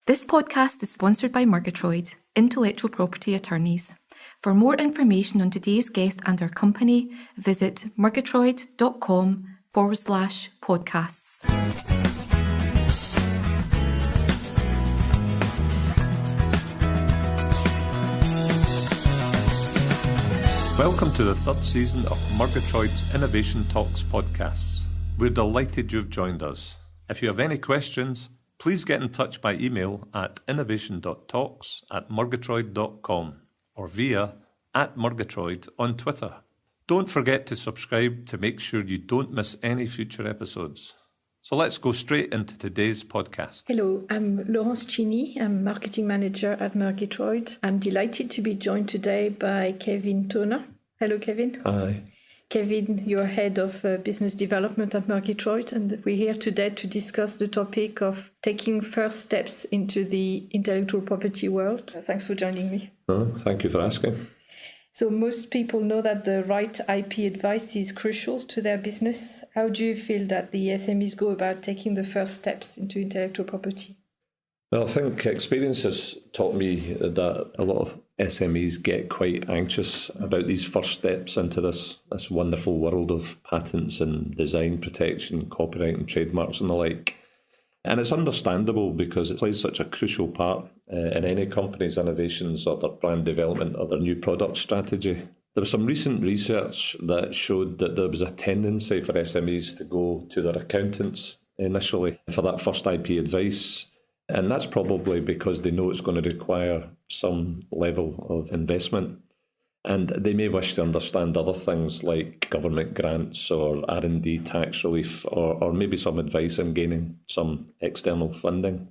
This podcast is sponsored by Murgitroyd, intellectual property attorneys. For more information on today's guest and our company, visit murgitroyd.com/podcasts. Welcome to the third season of Murgitroyd's Innovation Talks podcasts. We're delighted you've joined us. If you have any questions, please get in touch by email at innovation.talks@murgitroyd.com or via @Murgitroyd on Twitter. Don't forget to subscribe to make sure you don't miss any future episodes. So let's go straight into today's podcast. Hello, I'm Laurence Chini. I'm Marketing Manager at Murgitroyd. I'm delighted to be joined today by Kevin Toner. Hello, Kevin. Hi. Kevin, you're Head of Business Development at Murgitroyd, and we're here today to discuss the topic of taking first steps into the intellectual property world. Thanks for joining me. Thank you for asking. So most people know that the right IP advice is crucial to their business. How do you feel that the SMEs go about taking the first steps into intellectual property? Well, I think experience has taught me that a lot of SMEs get quite anxious about these first steps into this wonderful world of patents and design protection, copyright and trademarks and the like. And it's understandable because it plays such a crucial part in any company's innovations or their brand development or their new product strategy. There was some recent research that showed that there was a tendency for SMEs to go to their accountants initially for that first IP advice. And that's probably because they know it's going to require some level of investment. And they may wish to understand other things like government grants or R&D tax relief or maybe some advice on gaining some external funding.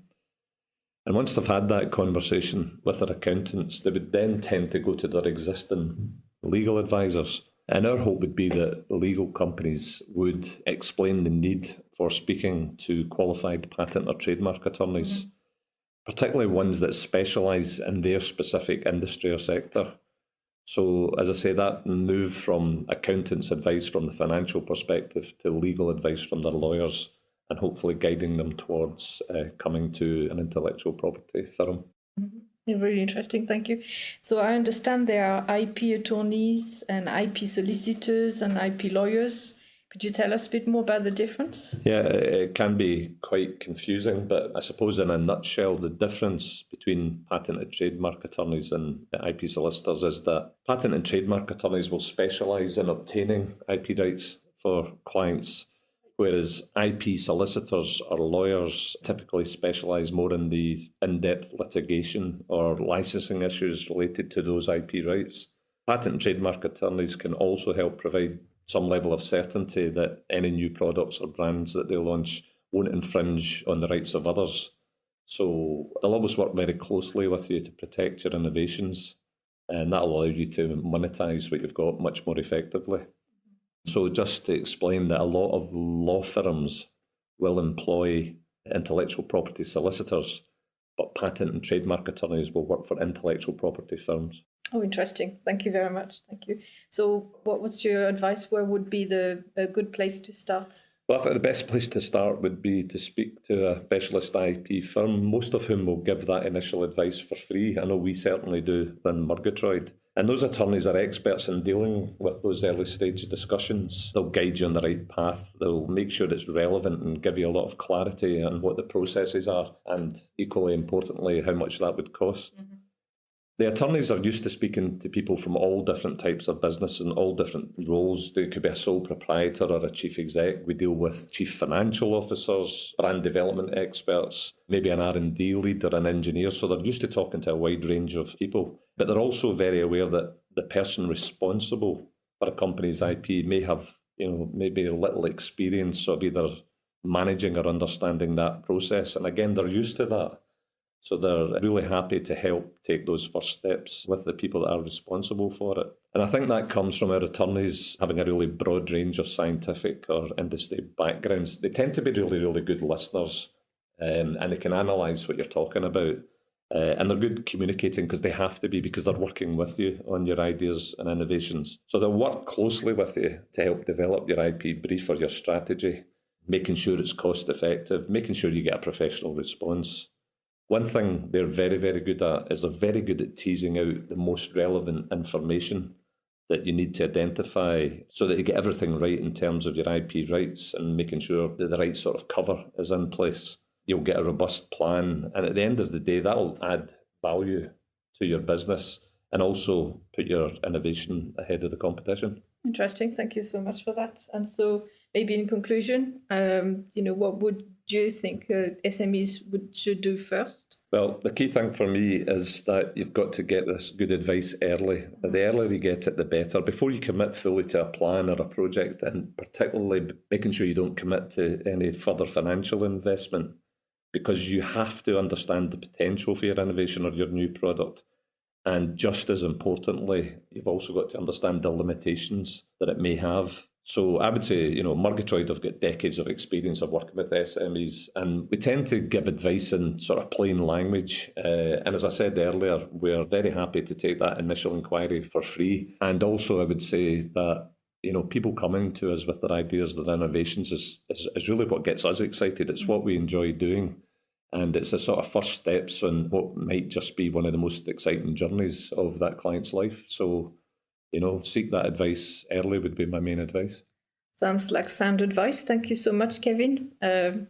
And once they've had that conversation with their accountants, they would then tend to go to their existing legal advisors. And our hope would be that legal companies would explain the need for speaking to qualified patent or trademark attorneys, particularly ones that specialise in their specific industry or sector. So, as I say, that move from accountants' advice from the financial perspective to legal advice from their lawyers and hopefully guiding them towards coming to an intellectual property firm. Really interesting, thank you. So I understand there are IP attorneys and IP solicitors and IP lawyers. Could you tell us a bit more about the difference? Yeah, it can be quite confusing, but I suppose in a nutshell, the difference between patent and trademark attorneys and IP solicitors is that patent and trademark attorneys will specialise in obtaining IP rights for clients, whereas IP solicitors or lawyers typically specialise more in the in-depth litigation or licensing issues related to those IP rights. Patent and trademark attorneys can also help provide some level of certainty that any new products or brands that they launch won't infringe on the rights of others. So they'll always work very closely with you to protect your innovations, and that'll allow you to monetize what you've got much more effectively. So just to explain that a lot of law firms will employ intellectual property solicitors, but patent and trademark attorneys will work for intellectual property firms. Oh, interesting. Thank you very much. Thank you. So what was your advice? Where would be a good place to start? Well, I think the best place to start would be to speak to a specialist IP firm, most of whom will give that initial advice for free. I know we certainly do in Murgitroyd. And those attorneys are experts in dealing with those early stage discussions. They'll guide you on the right path. They'll make sure it's relevant and give you a lot of clarity on what the processes are and, equally importantly, how much that would cost. The attorneys are used to speaking to people from all different types of business and all different roles. They could be a sole proprietor or a chief exec. We deal with chief financial officers, brand development experts, maybe an R&D lead or an engineer. So they're used to talking to a wide range of people. But they're also very aware that the person responsible for a company's IP may have, maybe a little experience of either managing or understanding that process. And again, they're used to that. So they're really happy to help take those first steps with the people that are responsible for it. And I think that comes from our attorneys having a really broad range of scientific or industry backgrounds. They tend to be really, really good listeners, and they can analyse what you're talking about. And they're good communicating because they have to be, because they're working with you on your ideas and innovations. So they'll work closely with you to help develop your IP brief or your strategy, making sure it's cost effective, making sure you get a professional response. One thing they're very, very good at is they're very good at teasing out the most relevant information that you need to identify so that you get everything right in terms of your IP rights and making sure that the right sort of cover is in place. You'll get a robust plan, and at the end of the day, that'll add value to your business and also put your innovation ahead of the competition. Interesting. Thank you so much for that. And so maybe in conclusion, what would you think SMEs should do first? Well, the key thing for me is that you've got to get this good advice early. The earlier you get it, the better. Before you commit fully to a plan or a project, and particularly making sure you don't commit to any further financial investment, because you have to understand the potential for your innovation or your new product. And just as importantly, you've also got to understand the limitations that it may have. So I would say, Murgitroyd have got decades of experience of working with SMEs, and we tend to give advice in sort of plain language. And as I said earlier, we're very happy to take that initial inquiry for free. And also I would say that, people coming to us with their ideas, their innovations is really what gets us excited. It's what we enjoy doing. And it's the sort of first steps on what might just be one of the most exciting journeys of that client's life. So, seek that advice early would be my main advice. Sounds like sound advice. Thank you so much, Kevin.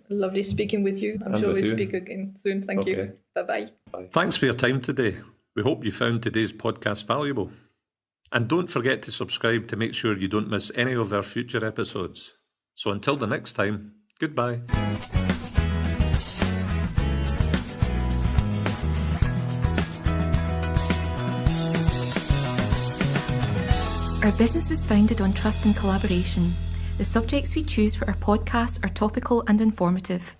Lovely speaking with you. I'm sure we'll speak again soon. Thank you. Bye-bye. Bye. Thanks for your time today. We hope you found today's podcast valuable. And don't forget to subscribe to make sure you don't miss any of our future episodes. So until the next time, goodbye. Our business is founded on trust and collaboration. The subjects we choose for our podcasts are topical and informative.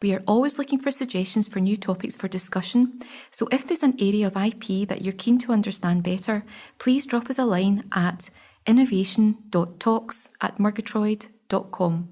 We are always looking for suggestions for new topics for discussion, so if there's an area of IP that you're keen to understand better, please drop us a line at innovation.talks@murgitroyd.com.